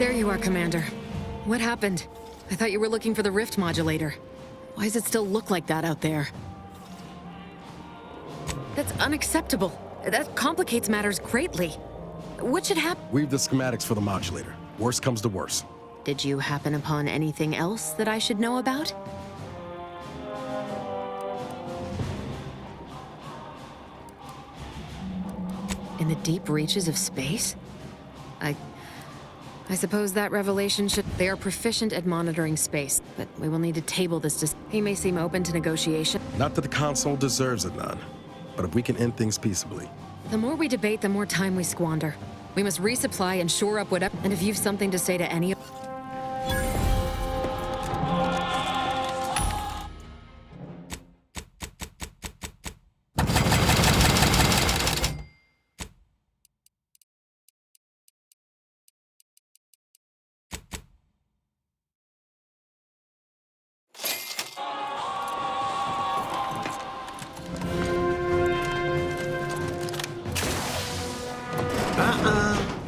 There you are, Commander. What happened? I thought you were looking for the rift modulator. Why does it still look like that out there? That's unacceptable. That complicates matters greatly. What should happen? Read the schematics for the modulator. Worst comes to worst. Did you happen upon anything else that I should know about? In the deep reaches of space? I suppose that revelation should... They are proficient at monitoring space, but we will need to table this. He may seem open to negotiation. Not that the console deserves it, none. But if we can end things peaceably. The more we debate, the more time we squander. We must resupply and shore up whatever... And if you've something to say to any of...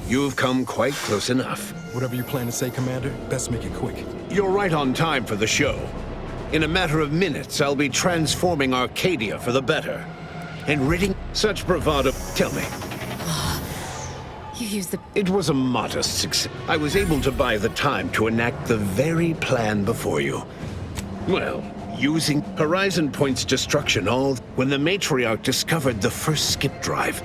You've come quite close enough. Whatever you plan to say, Commander, best make it quick. You're right on time for the show. In a matter of minutes, I'll be transforming Arcadia for the better. And ridding such bravado. Tell me. You used the... It was a modest success. I was able to buy the time to enact the very plan before you. Well, using Horizon Point's destruction all... When the Matriarch discovered the first skip drive,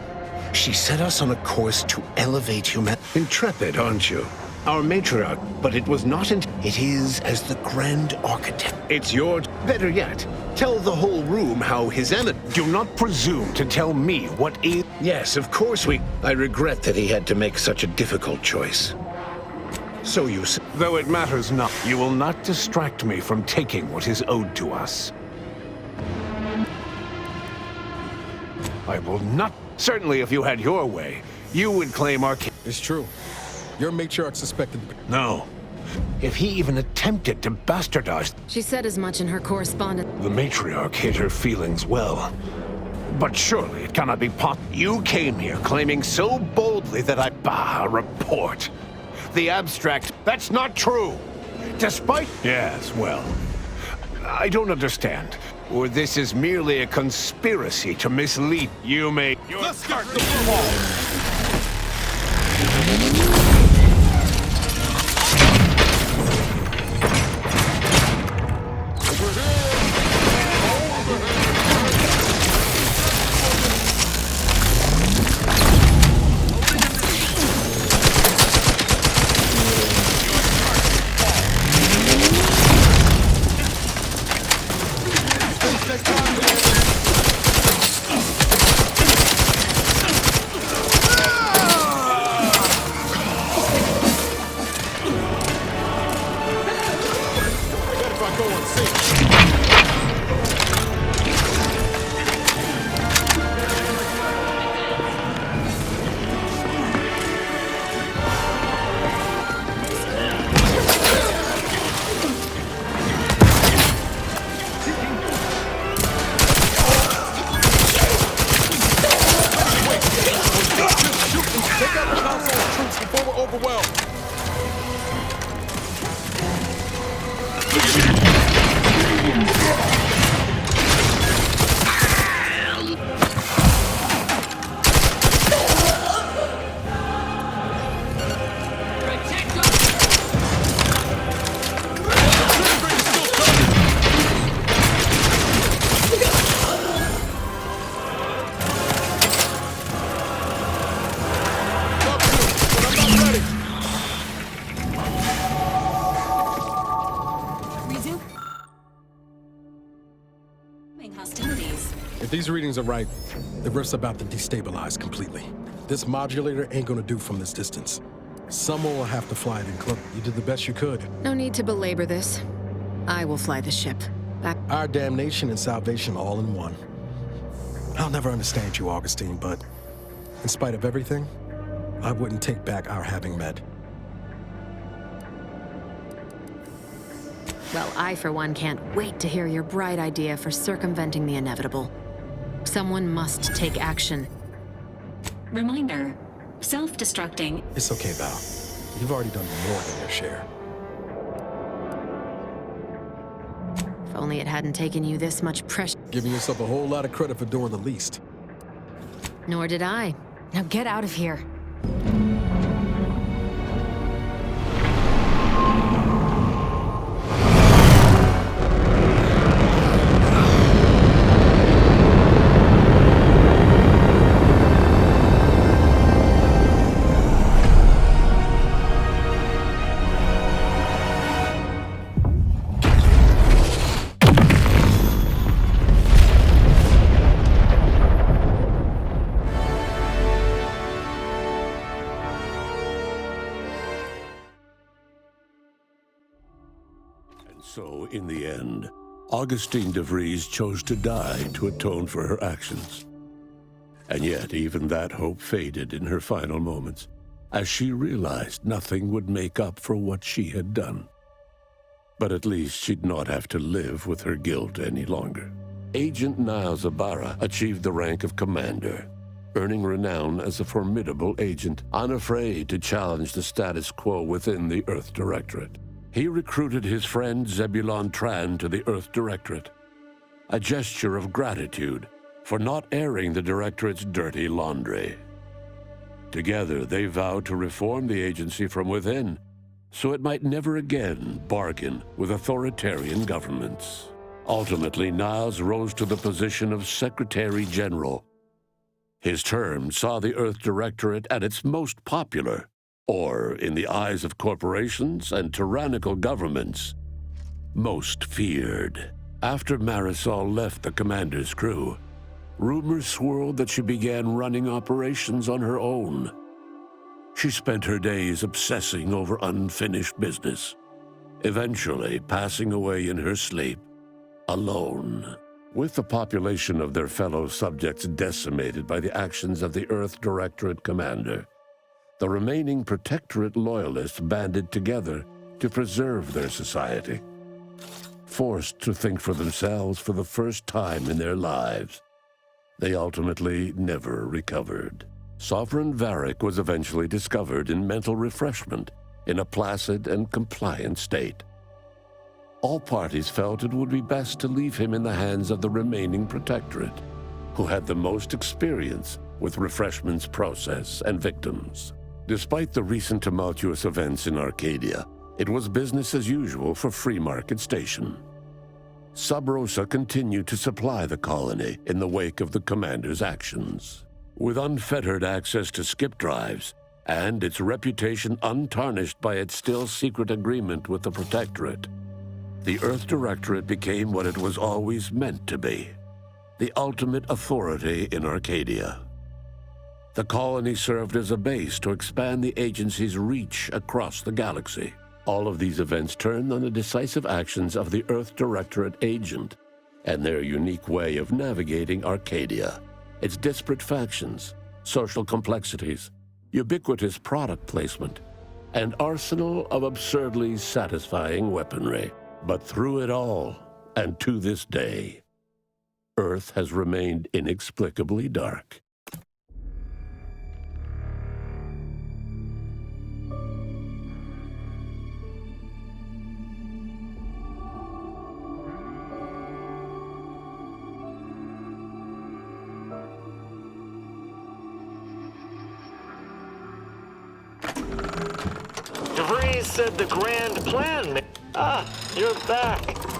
she set us on a course to elevate humanity. Intrepid, aren't you? Our matriarch, but it was not it is as the Grand Architect. It's your... Better yet, tell the whole room how his enemy... Do not presume to tell me what is... Yes, of course I regret that he had to make such a difficult choice. So you say... Though it matters not, you will not distract me from taking what is owed to us. I will not... Certainly, if you had your way, you would claim Arcadia. It's true. Your matriarch suspected... No. If he even attempted to bastardize... She said as much in her correspondence. The matriarch hid her feelings well. But surely it cannot be possible. You came here claiming so boldly that I... Bah, a report. The abstract... That's not true! Despite... Yes, well... I don't understand. Or this is merely a conspiracy to mislead. You may... Let's start the ball! If these readings are right, the rift's about to destabilize completely. This modulator ain't gonna do from this distance. Someone will have to fly it in close. You did the best you could. No need to belabor this. I will fly the ship. Back. Our damnation and salvation all in one. I'll never understand you, Augustine, but in spite of everything, I wouldn't take back our having met. Well, I, for one, can't wait to hear your bright idea for circumventing the inevitable. Someone must take action. Reminder, self-destructing. It's okay, Val. You've already done more than your share. If only it hadn't taken you this much pressure. Giving yourself a whole lot of credit for doing the least. Nor did I. Now get out of here. So, in the end, Augustine de Vries chose to die to atone for her actions. And yet, even that hope faded in her final moments, as she realized nothing would make up for what she had done. But at least she'd not have to live with her guilt any longer. Agent Niles Ibarra achieved the rank of commander, earning renown as a formidable agent, unafraid to challenge the status quo within the Earth Directorate. He recruited his friend Zebulon Tran to the Earth Directorate, a gesture of gratitude for not airing the Directorate's dirty laundry. Together, they vowed to reform the agency from within, so it might never again bargain with authoritarian governments. Ultimately, Niles rose to the position of Secretary General. His term saw the Earth Directorate at its most popular, or, in the eyes of corporations and tyrannical governments, most feared. After Marisol left the commander's crew, rumors swirled that she began running operations on her own. She spent her days obsessing over unfinished business, eventually passing away in her sleep, alone. With the population of their fellow subjects decimated by the actions of the Earth Directorate commander, the remaining Protectorate loyalists banded together to preserve their society. Forced to think for themselves for the first time in their lives, they ultimately never recovered. Sovereign Varric was eventually discovered in mental refreshment in a placid and compliant state. All parties felt it would be best to leave him in the hands of the remaining Protectorate, who had the most experience with refreshment's process and victims. Despite the recent tumultuous events in Arcadia, it was business as usual for Free Market Station. Sub Rosa continued to supply the colony in the wake of the commander's actions. With unfettered access to skip drives, and its reputation untarnished by its still secret agreement with the Protectorate, the Earth Directorate became what it was always meant to be, the ultimate authority in Arcadia. The colony served as a base to expand the agency's reach across the galaxy. All of these events turned on the decisive actions of the Earth Directorate agent and their unique way of navigating Arcadia, its disparate factions, social complexities, ubiquitous product placement, and arsenal of absurdly satisfying weaponry. But through it all, and to this day, Earth has remained inexplicably dark. DeVries said the grand plan. Ah, you're back.